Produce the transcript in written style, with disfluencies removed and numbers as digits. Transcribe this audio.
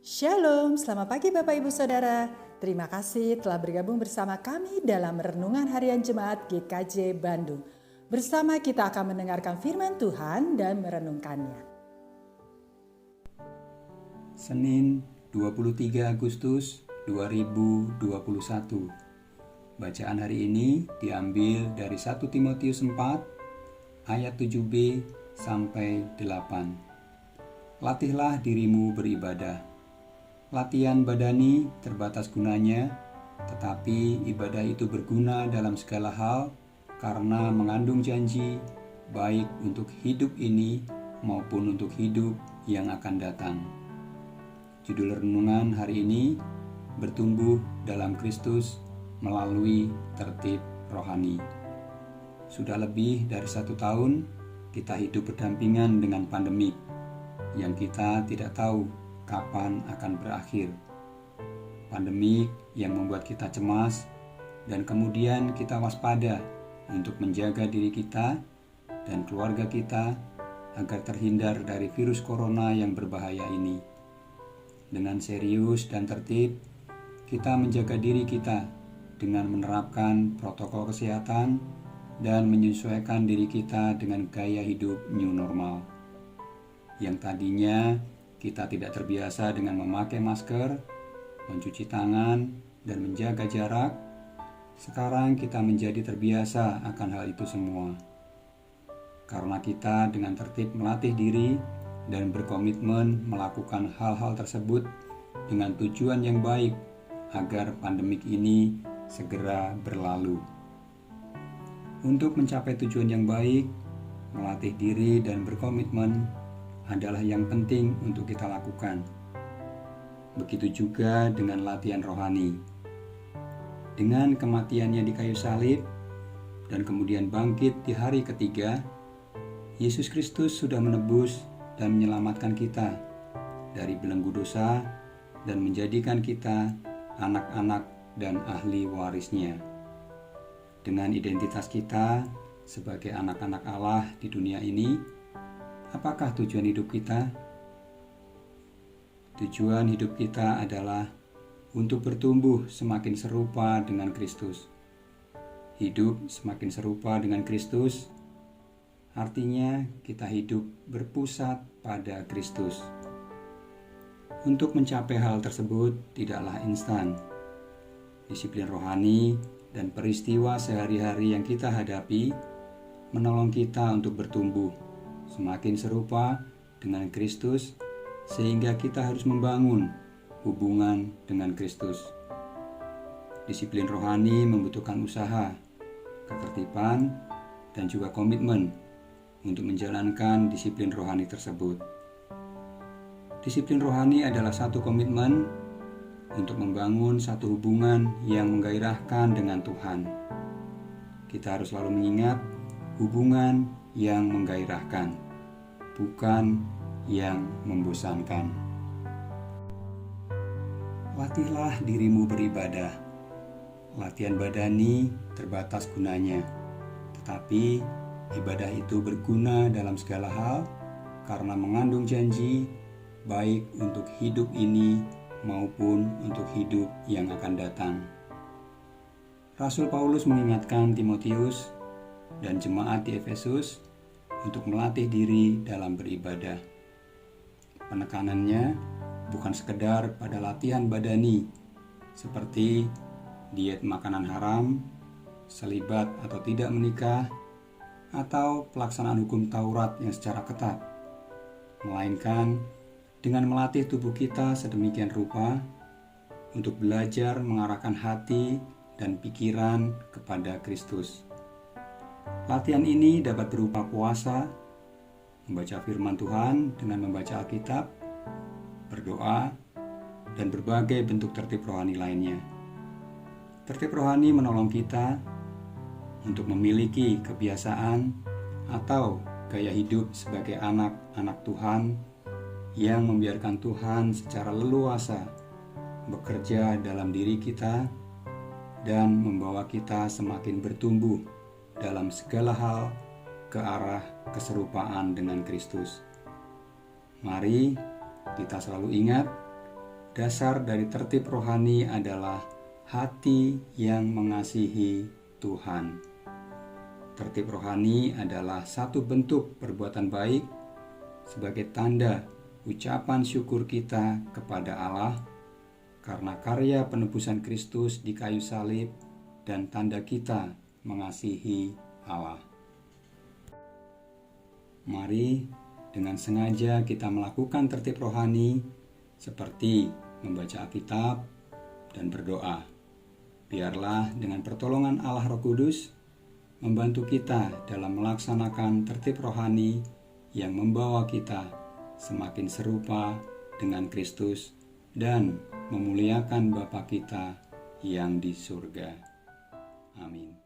Shalom, selamat pagi Bapak Ibu Saudara. Terima kasih telah bergabung bersama kami dalam Renungan Harian Jemaat GKJ Bandung. Bersama kita akan mendengarkan firman Tuhan dan merenungkannya. Senin 23 Agustus 2021. Bacaan hari ini diambil dari 1 Timotius 4 ayat 7b sampai 8. Latihlah dirimu beribadah. Latihan badani terbatas gunanya, tetapi ibadah itu berguna dalam segala hal karena mengandung janji baik untuk hidup ini maupun untuk hidup yang akan datang. Judul renungan hari ini, bertumbuh dalam Kristus melalui tertib rohani. Sudah lebih dari 1 tahun kita hidup berdampingan dengan pandemik yang kita tidak tahu kapan akan berakhir. Pandemik yang membuat kita cemas dan kemudian kita waspada untuk menjaga diri kita dan keluarga kita agar terhindar dari virus corona yang berbahaya ini. Dengan serius dan tertib, kita menjaga diri kita dengan menerapkan protokol kesehatan dan menyesuaikan diri kita dengan gaya hidup new normal. Yang tadinya kita tidak terbiasa dengan memakai masker, mencuci tangan, dan menjaga jarak, sekarang kita menjadi terbiasa akan hal itu semua. Karena kita dengan tertib melatih diri dan berkomitmen melakukan hal-hal tersebut dengan tujuan yang baik agar pandemik ini segera berlalu. Untuk mencapai tujuan yang baik, melatih diri dan berkomitmen adalah yang penting untuk kita lakukan. Begitu juga dengan latihan rohani. Dengan kematiannya di kayu salib dan kemudian bangkit di hari ketiga, Yesus Kristus sudah menebus dan menyelamatkan kita dari belenggu dosa dan menjadikan kita anak-anak dan ahli warisnya. Dengan identitas kita sebagai anak-anak Allah di dunia ini, apakah tujuan hidup kita? Tujuan hidup kita adalah untuk bertumbuh semakin serupa dengan Kristus. Hidup semakin serupa dengan Kristus, artinya kita hidup berpusat pada Kristus. Untuk mencapai hal tersebut tidaklah instan. Disiplin rohani dan peristiwa sehari-hari yang kita hadapi menolong kita untuk bertumbuh semakin serupa dengan Kristus, sehingga kita harus membangun hubungan dengan Kristus. Disiplin rohani membutuhkan usaha, ketertiban, dan juga komitmen untuk menjalankan disiplin rohani tersebut. Disiplin rohani adalah satu komitmen untuk membangun satu hubungan yang menggairahkan dengan Tuhan. Kita harus selalu mengingat hubungan yang menggairahkan, bukan yang membosankan. Latihlah dirimu beribadah. Latihan badani terbatas gunanya, tetapi ibadah itu berguna dalam segala hal karena mengandung janji baik untuk hidup ini maupun untuk hidup yang akan datang. Rasul Paulus mengingatkan Timotius dan jemaat di Efesus untuk melatih diri dalam beribadah. Penekanannya bukan sekedar pada latihan badani seperti diet makanan haram, selibat atau tidak menikah, atau pelaksanaan hukum Taurat yang secara ketat, melainkan dengan melatih tubuh kita sedemikian rupa untuk belajar mengarahkan hati dan pikiran kepada Kristus. Latihan ini dapat berupa puasa, membaca firman Tuhan dengan membaca Alkitab, berdoa, dan berbagai bentuk tertib rohani lainnya. Tertib rohani menolong kita untuk memiliki kebiasaan atau gaya hidup sebagai anak-anak Tuhan yang membiarkan Tuhan secara leluasa bekerja dalam diri kita dan membawa kita semakin bertumbuh dalam segala hal ke arah keserupaan dengan Kristus. Mari kita selalu ingat Dasar dari tertib rohani adalah hati yang mengasihi Tuhan. Tertib rohani adalah satu bentuk perbuatan baik sebagai tanda ucapan syukur kita kepada Allah karena karya penebusan Kristus di kayu salib dan tanda kita mengasihi Allah. Mari dengan sengaja kita melakukan tertib rohani seperti membaca Alkitab dan berdoa. Biarlah dengan pertolongan Allah Roh Kudus membantu kita dalam melaksanakan tertib rohani yang membawa kita semakin serupa dengan Kristus dan memuliakan Bapa kita yang di surga. Amin.